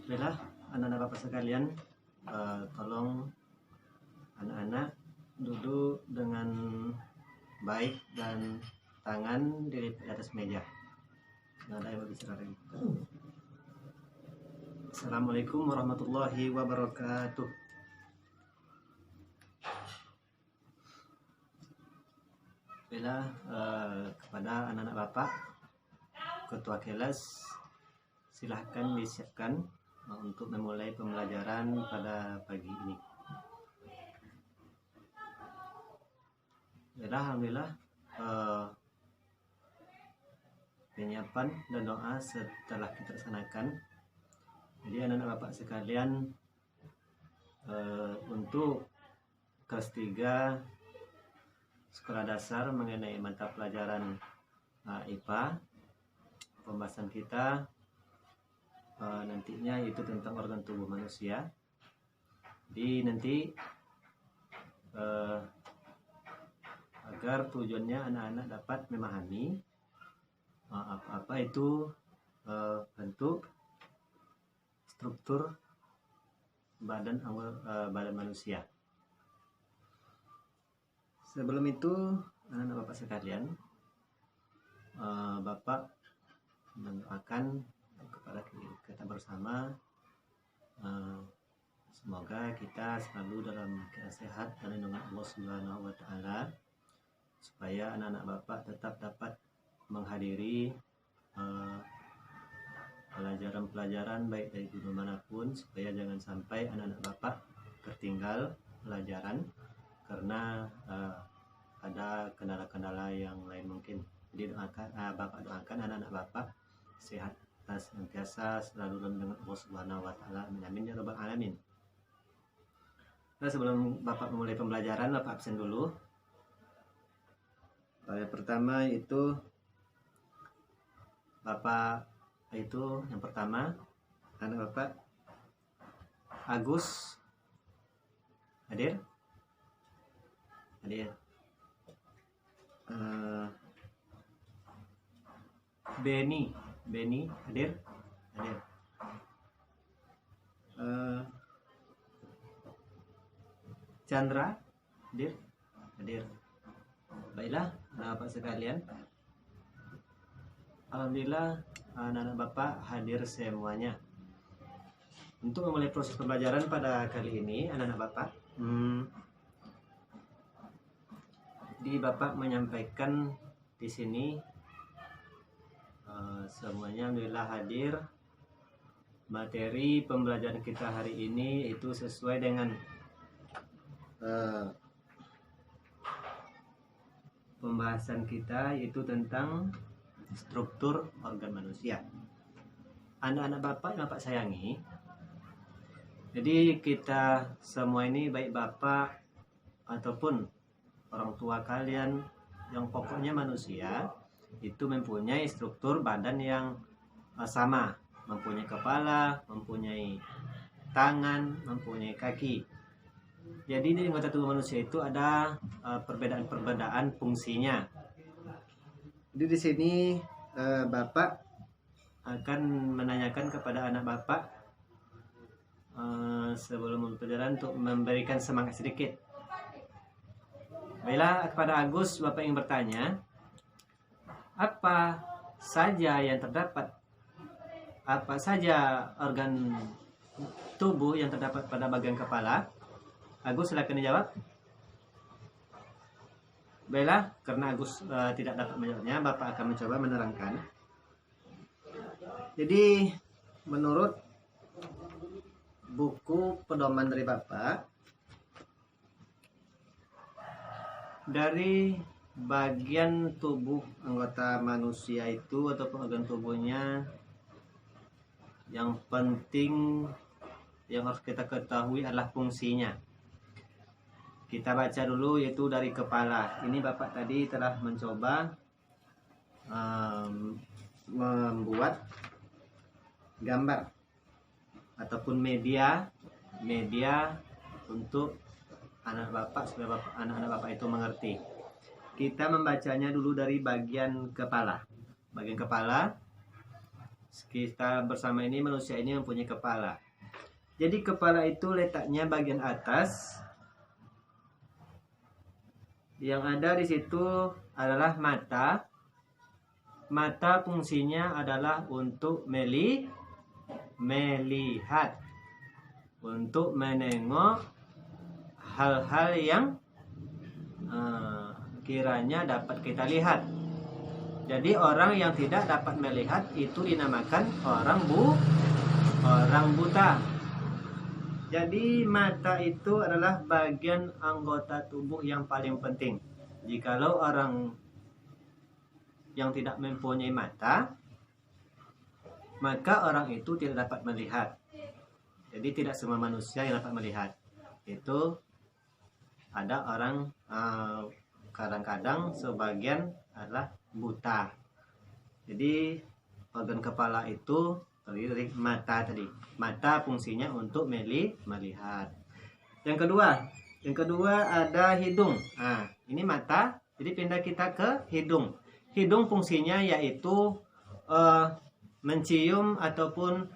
Baiklah, anak-anak Bapak sekalian, tolong anak-anak duduk dengan baik dan tangan di atas meja. Nggak ada yang berbicara lagi. Assalamualaikum warahmatullahi wabarakatuh. Baiklah, kepada anak-anak Bapak, Ketua kelas, silahkan disiapkan untuk memulai pembelajaran pada pagi ini. Alhamdulillah, penyiapan dan doa setelah kita laksanakan. Jadi anak-anak Bapak sekalian, untuk kelas 3 sekolah dasar mengenai mata pelajaran IPA, pembahasan kita nantinya itu tentang organ tubuh manusia. Jadi nanti agar tujuannya anak-anak dapat memahami apa itu bentuk struktur badan manusia. Sebelum itu, anak-anak Bapak sekalian, Bapak mendoakan kepada kita bersama, semoga kita selalu dalam keadaan sehat dan lindungan Allah Subhanahu wa Ta'ala, supaya anak-anak Bapak tetap dapat menghadiri pelajaran-pelajaran baik dari guru manapun, supaya jangan sampai anak-anak Bapak tertinggal pelajaran karena ada kendala-kendala yang lain mungkin. Jadi Bapak doakan anak-anak Bapak sehat senantiasa, selalu dengan Allah Subhanahu wa Ta'ala. Amin ya rabbal alamin. Nah, sebelum Bapak memulai pembelajaran, Bapak absen dulu. Yang pertama itu Bapak yang pertama anak Bapak Agus hadir. Beni hadir. Chandra hadir. Baiklah, Bapak sekalian, alhamdulillah anak-anak Bapak hadir semuanya. Untuk memulai proses pembelajaran pada kali ini, anak-anak Bapak, Bapak menyampaikan di sini semuanya alhamdulillah hadir. Materi pembelajaran kita hari ini itu sesuai dengan pembahasan kita, yaitu tentang struktur organ manusia. Anak-anak Bapak yang Bapak sayangi, jadi kita semua ini, baik Bapak ataupun orang tua kalian, yang pokoknya manusia itu mempunyai struktur badan yang sama, mempunyai kepala, mempunyai tangan, mempunyai kaki. Jadi di anggota tubuh manusia itu ada perbedaan-perbedaan fungsinya. Jadi di sini Bapak akan menanyakan kepada anak Bapak sebelum pembelajaran untuk memberikan semangat sedikit. Baiklah, kepada Agus, Bapak ingin bertanya, apa saja organ tubuh yang terdapat pada bagian kepala? Agus, silakan dijawab. Baiklah, karena Agus tidak dapat menjawabnya, Bapak akan mencoba menerangkan. Jadi, menurut buku pedoman dari Bapak, dari bagian tubuh anggota manusia itu ataupun organ tubuhnya, yang penting yang harus kita ketahui adalah fungsinya. Kita baca dulu, yaitu dari kepala. Ini Bapak tadi telah mencoba membuat gambar ataupun media untuk anak Bapak, supaya anak-anak Bapak itu mengerti. Kita membacanya dulu dari bagian kepala. Bagian kepala kita bersama ini, manusia ini mempunyai kepala. Jadi kepala itu letaknya bagian atas. Yang ada di situ adalah mata. Mata fungsinya adalah untuk melihat, untuk menengok hal-hal yang kiranya dapat kita lihat. Jadi orang yang tidak dapat melihat itu dinamakan orang buta. Jadi mata itu adalah bagian anggota tubuh yang paling penting. Jikalau orang yang tidak mempunyai mata, maka orang itu tidak dapat melihat. Jadi tidak semua manusia yang dapat melihat. Itu ada orang kadang-kadang sebagian adalah buta. Jadi organ kepala itu terdiri dari mata tadi. Mata fungsinya untuk melihat. Yang kedua ada hidung. Nah, ini mata. Jadi pindah kita ke hidung. Hidung fungsinya yaitu mencium ataupun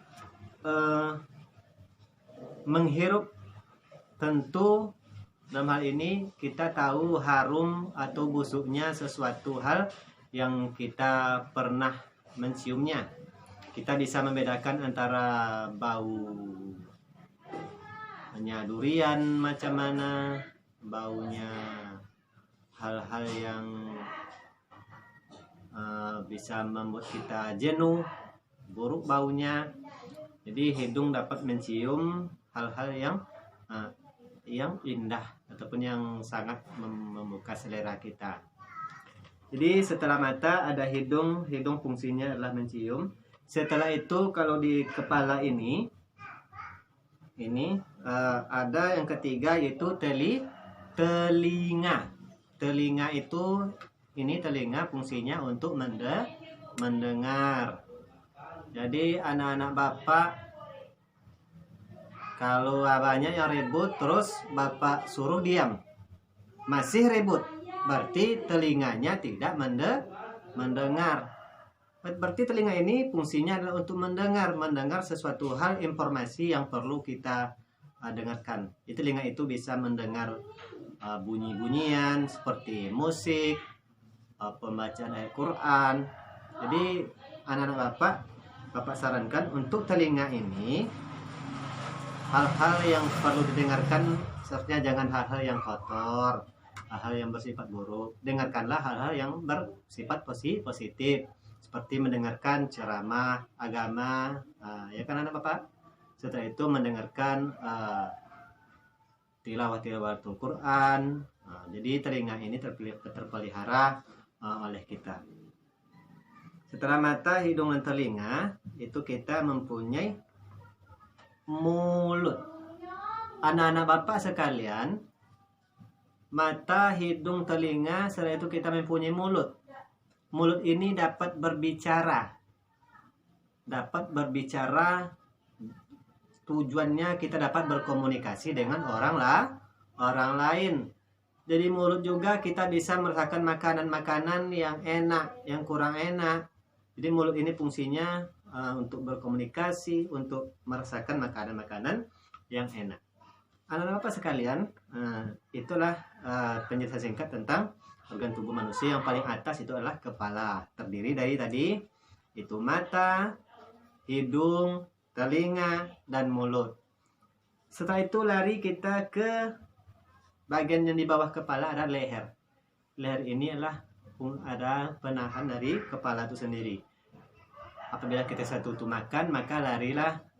menghirup. Tentu dalam hal ini kita tahu harum atau busuknya sesuatu hal yang kita pernah menciumnya. Kita bisa membedakan antara baunya durian macam mana, baunya hal-hal yang bisa membuat kita jenuh, buruk baunya. Jadi hidung dapat mencium hal-hal yang indah ataupun yang sangat membuka selera kita. Jadi setelah mata ada hidung. Hidung fungsinya adalah mencium. Setelah itu kalau di kepala ini ada yang ketiga yaitu telinga. Telinga itu telinga fungsinya untuk mendengar. Jadi anak-anak bapak, kalau abahnya yang ribut terus bapak suruh diam, masih ribut, berarti telinganya tidak mendengar. Berarti telinga ini fungsinya adalah untuk mendengar sesuatu hal, informasi yang perlu kita dengarkan. Telinga itu bisa mendengar bunyi-bunyian seperti musik, pembacaan ayat Quran. Jadi anak-anak bapak sarankan untuk telinga ini hal-hal yang perlu didengarkan, seharusnya jangan hal-hal yang kotor, hal-hal yang bersifat buruk. Dengarkanlah hal-hal yang bersifat positif, seperti mendengarkan ceramah agama, ya kan anak bapak. Setelah itu mendengarkan tilawah Al-Quran. Jadi telinga ini terpelihara oleh kita. Setelah mata, hidung, dan telinga, itu kita mempunyai mulut. Anak-anak bapak sekalian, mata, hidung, telinga, setelah itu kita mempunyai mulut. Mulut ini dapat berbicara. Tujuannya kita dapat berkomunikasi dengan orang lain. Jadi mulut juga kita bisa merasakan makanan-makanan yang enak, yang kurang enak. Jadi mulut ini fungsinya untuk berkomunikasi, untuk merasakan makanan-makanan yang enak. Anak-anak bapak sekalian, itulah penjelasan singkat tentang organ tubuh manusia. Yang paling atas itu adalah kepala, terdiri dari tadi itu mata, hidung, telinga, dan mulut. Setelah itu lari kita ke bagian yang di bawah kepala, ada leher. Leher ini adalah ada penahan dari kepala itu sendiri. Apabila kita tutup makan, maka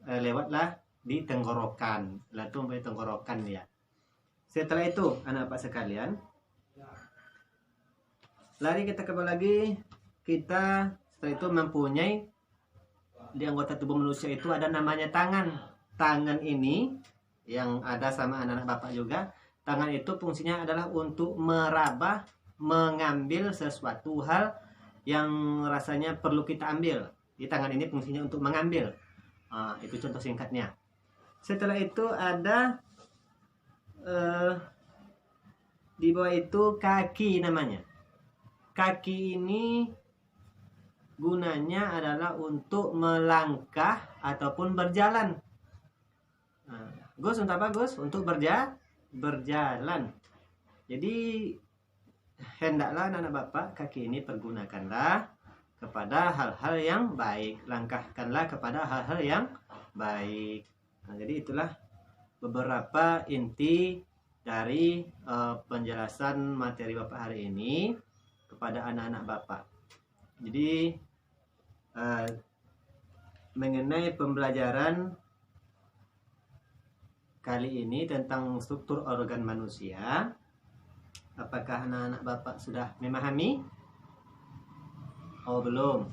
lewatlah di tenggorokan. Lalu tenggorokan ya. Setelah itu anak bapak sekalian, lari kita ke bawah lagi. Kita setelah itu mempunyai di anggota tubuh manusia itu ada namanya tangan. Tangan ini yang ada sama anak-anak bapak juga. Tangan itu fungsinya adalah untuk meraba, mengambil sesuatu hal yang rasanya perlu kita ambil. Di tangan ini fungsinya untuk mengambil. Itu contoh singkatnya. Setelah itu ada di bawah itu kaki namanya. Kaki ini gunanya adalah untuk melangkah ataupun berjalan. Nah, Gus, untuk apa Gus? Untuk berjalan. Jadi hendaklah anak-anak Bapak kaki ini pergunakanlah kepada hal-hal yang baik. Langkahkanlah kepada hal-hal yang baik. Nah, jadi itulah beberapa inti dari penjelasan materi Bapak hari ini kepada anak-anak Bapak. Jadi mengenai pembelajaran kali ini tentang struktur organ manusia, apakah anak-anak Bapak sudah memahami? Oh, belum.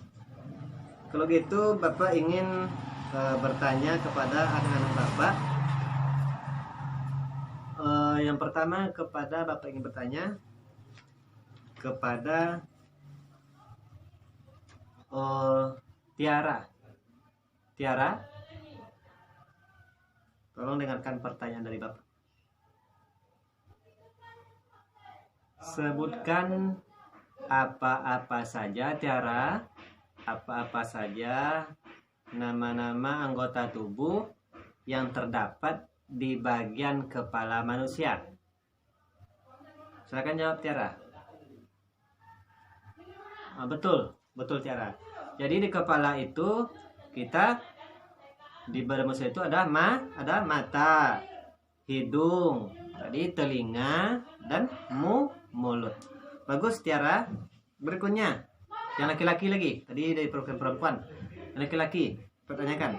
Kalau gitu Bapak ingin bertanya kepada anak-anak Bapak. Yang pertama kepada Bapak ingin bertanya kepada Tiara, tolong dengarkan pertanyaan dari Bapak. Sebutkan apa-apa saja, Tiara, apa-apa saja nama-nama anggota tubuh yang terdapat di bagian kepala manusia. Silakan jawab, Tiara. Betul Tiara. Jadi di kepala itu kita di badan manusia itu ada mata, hidung, tadi telinga dan mulut. Bagus Tiara. Berikutnya yang laki-laki lagi. Tadi dari perempuan. Yang laki-laki pertanyakan.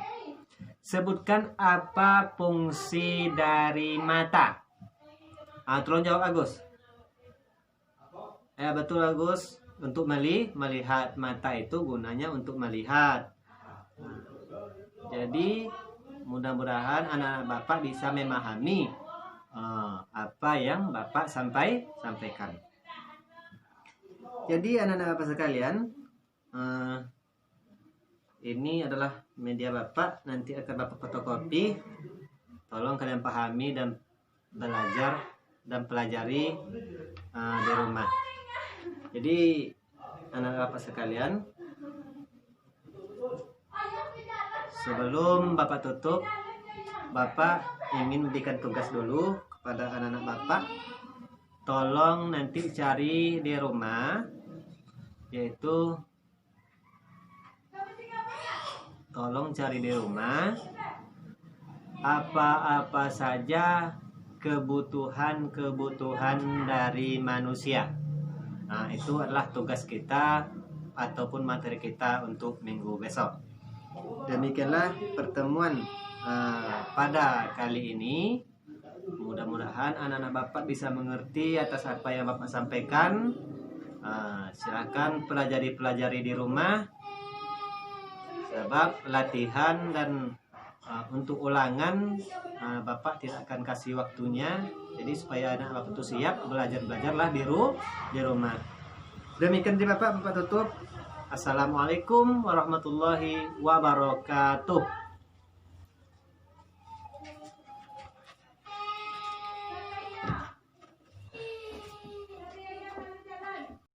Sebutkan apa fungsi dari mata. Tolong jawab Agus. Betul Agus. Untuk melihat, mata itu gunanya untuk melihat. Jadi mudah-mudahan anak-anak Bapak bisa memahami apa yang Bapak sampaikan. Jadi anak-anak Bapak sekalian, ini adalah media Bapak, nanti akan Bapak fotokopi. Tolong kalian pahami dan belajar dan pelajari di rumah. Jadi anak-anak Bapak sekalian, sebelum Bapak tutup, Bapak ingin memberikan tugas dulu kepada anak-anak Bapak. Tolong nanti cari di rumah, yaitu tolong cari di rumah apa-apa saja kebutuhan dari manusia. Nah, itu adalah tugas kita ataupun materi kita untuk minggu besok. Demikianlah pertemuan pada kali ini. Mudah-mudahan anak-anak Bapak bisa mengerti atas apa yang Bapak sampaikan. Silakan pelajari di rumah. Sebab latihan dan untuk ulangan Bapak tidak akan kasih waktunya. Jadi supaya anak Bapak itu siap, belajarlah di rumah. Demikian dari Bapak tutup. Assalamualaikum warahmatullahi wabarakatuh.